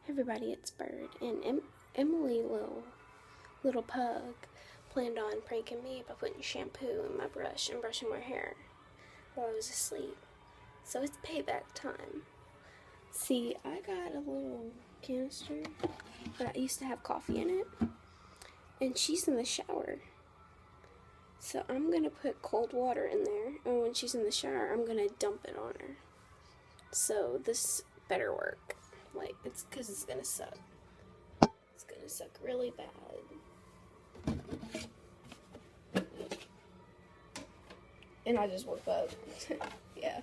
Everybody, it's Bird, and Emily, little pug, planned on pranking me by putting shampoo in my brush and brushing my hair while I was asleep. So it's payback time. See, I got a little canister that used to have coffee in it, and she's in the shower. So I'm gonna put cold water in there, and when she's in the shower, I'm gonna dump it on her. So this better work. Like, it's because it's gonna suck. It's gonna suck really bad. And I just woke up. Yeah.